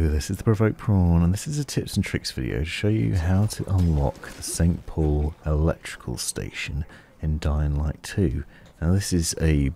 this is the Provoked Prawn, and this is a tips and tricks video to show you how to unlock the St. Paul electrical station in Dying Light 2. Now this is a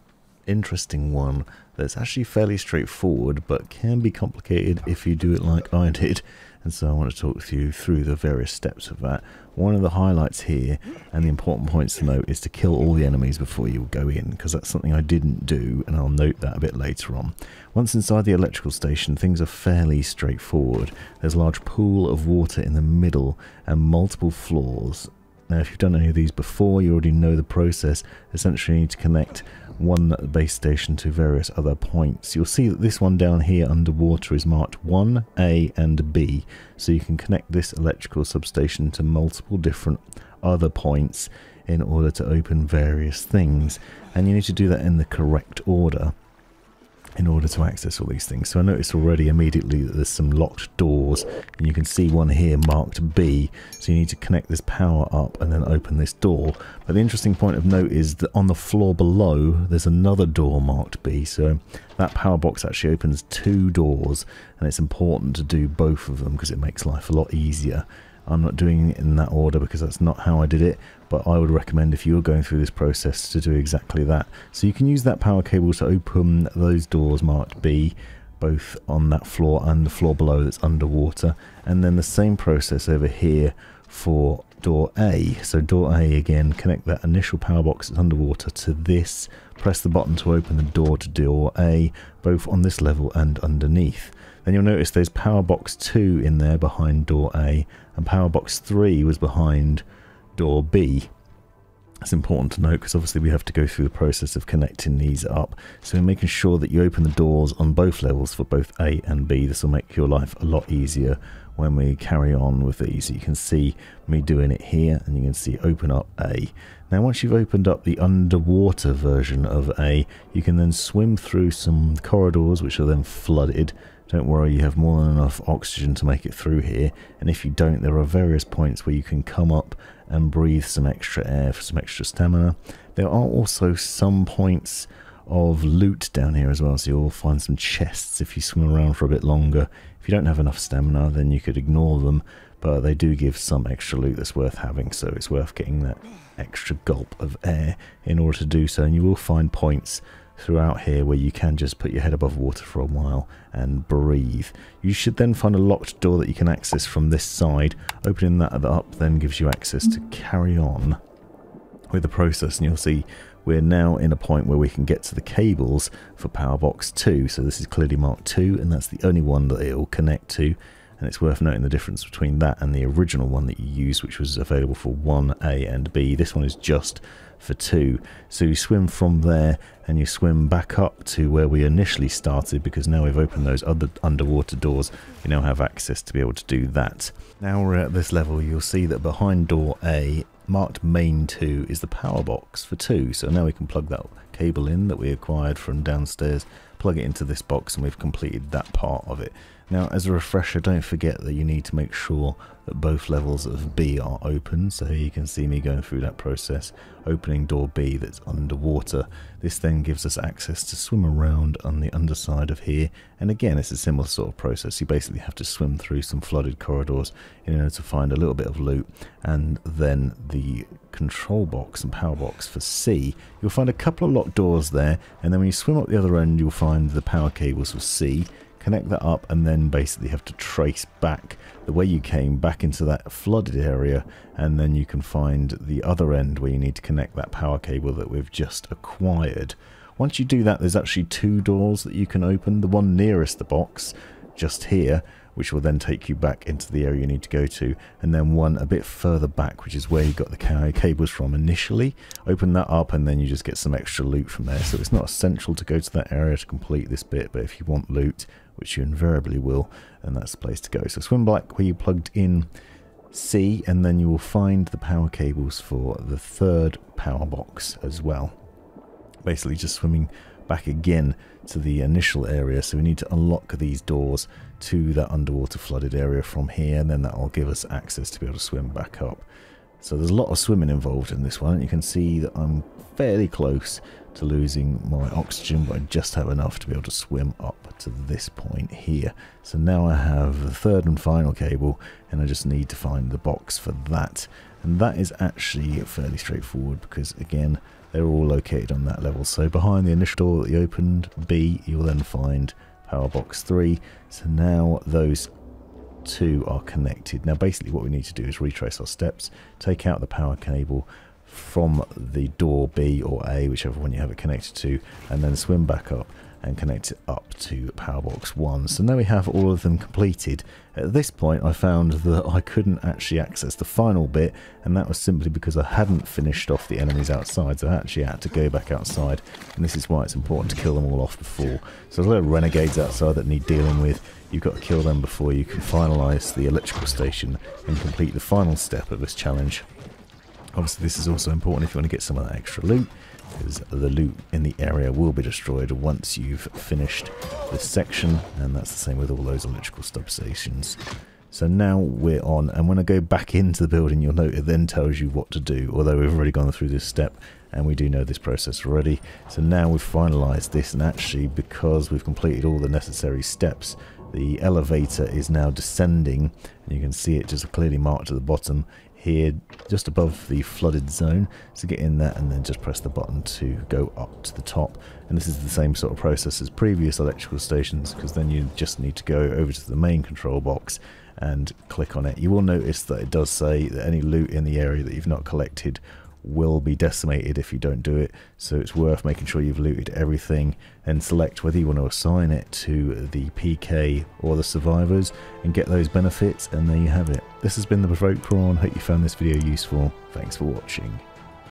interesting one that's actually fairly straightforward, but can be complicated if you do it like I did, and so I want to talk to you through the various steps of that. One of the highlights here, and the important points to note, is to kill all the enemies before you go in, because that's something I didn't do, and I'll note that a bit later on. Once inside the electrical station, things are fairly straightforward. There's a large pool of water in the middle, and multiple floors. Now, if you've done any of these before, you already know the process. Essentially, you need to connect one base station to various other points. You'll see that this one down here underwater is marked 1, A and B, so you can connect this electrical substation to multiple different other points in order to open various things, and you need to do that in the correct order in order to access all these things. So I noticed already immediately that there's some locked doors, and you can see one here marked B, so you need to connect this power up and then open this door. But the interesting point of note is that on the floor below there's another door marked B, so that power box actually opens 2 doors, and it's important to do both of them because it makes life a lot easier. I'm not doing it in that order because that's not how I did it, but I would recommend if you're going through this process to do exactly that. So you can use that power cable to open those doors marked B, both on that floor and the floor below that's underwater, and then the same process over here for door A. So door A, again, connect that initial power box that's underwater to this, press the button to open the door to door A, both on this level and underneath. Then you'll notice there's power box 2 in there behind door A, and power box 3 was behind door B. It's important to note because obviously we have to go through the process of connecting these up, so we're making sure that you open the doors on both levels for both A and B. This will make your life a lot easier when we carry on with these. You can see me doing it here, and you can see open up A. Now once you've opened up the underwater version of A, you can then swim through some corridors which are then flooded. Don't worry, you have more than enough oxygen to make it through here, and if you don't, there are various points where you can come up and breathe some extra air for some extra stamina. There are also some points of loot down here as well, so you'll find some chests if you swim around for a bit longer. If you don't have enough stamina, then you could ignore them, but they do give some extra loot that's worth having, so it's worth getting that extra gulp of air in order to do so. And you will find points throughout here where you can just put your head above water for a while and breathe. You should then find a locked door that you can access from this side. Opening that up then gives you access to carry on with the process, and you'll see we're now in a point where we can get to the cables for power box 2. So this is clearly marked 2, and that's the only one that it will connect to. And it's worth noting the difference between that and the original one that you used, which was available for 1A and B. This one is just for 2. So you swim from there and you swim back up to where we initially started, because now we've opened those other underwater doors, we now have access to be able to do that. Now we're at this level, you'll see that behind door A, marked main 2, is the power box for 2. So now we can plug that cable in that we acquired from downstairs, plug it into this box, and we've completed that part of it. Now, as a refresher, don't forget that you need to make sure that both levels of B are open. So here you can see me going through that process, opening door B that's underwater. This then gives us access to swim around on the underside of here. And again, it's a similar sort of process. You basically have to swim through some flooded corridors in order to find a little bit of loot. And then the control box and power box for C, you'll find a couple of locked doors there. And then when you swim up the other end, you'll find the power cables for C. Connect that up, and then basically have to trace back the way you came back into that flooded area, and then you can find the other end where you need to connect that power cable that we've just acquired. Once you do that, there's actually 2 doors that you can open. The one nearest the box, just here, which will then take you back into the area you need to go to, and then one a bit further back, which is where you got the cables from initially. Open that up, and then you just get some extra loot from there. So it's not essential to go to that area to complete this bit, but if you want loot, which you invariably will, then that's the place to go. So swim back where you plugged in C, and then you will find the power cables for the 3rd power box as well. Basically just swimming back again to the initial area, so we need to unlock these doors to that underwater flooded area from here, and then that will give us access to be able to swim back up. So there's a lot of swimming involved in this one. You can see that I'm fairly close to losing my oxygen, but I just have enough to be able to swim up to this point here. So now I have the third and final cable, and I just need to find the box for that. And that is actually fairly straightforward because, again, they're all located on that level. So behind the initial door that you opened, B, you'll then find power box 3. So now those two are connected. Now basically what we need to do is retrace our steps, take out the power cable from the door B or A, whichever one you have it connected to, and then swim back up and connect it up to power box 1. So now we have all of them completed. At this point I found that I couldn't actually access the final bit, and that was simply because I hadn't finished off the enemies outside, so I actually had to go back outside, and this is why it's important to kill them all off before. So there's a lot of renegades outside that need dealing with. You've got to kill them before you can finalise the electrical station and complete the final step of this challenge. Obviously this is also important if you want to get some of that extra loot, because the loot in the area will be destroyed once you've finished this section, and that's the same with all those electrical substations. So now we're on, and when I go back into the building, you'll note it then tells you what to do, although we've already gone through this step and we do know this process already. So now we've finalised this, and actually because we've completed all the necessary steps, the elevator is now descending, and you can see it just clearly marked at the bottom here, just above the flooded zone. So get in there and then just press the button to go up to the top. And this is the same sort of process as previous electrical stations, because then you just need to go over to the main control box and click on it. You will notice that it does say that any loot in the area that you've not collected will be decimated if you don't do it, so it's worth making sure you've looted everything, and select whether you want to assign it to the PK or the survivors and get those benefits, and there you have it. This has been the Provoked Prawn. Hope you found this video useful. Thanks for watching.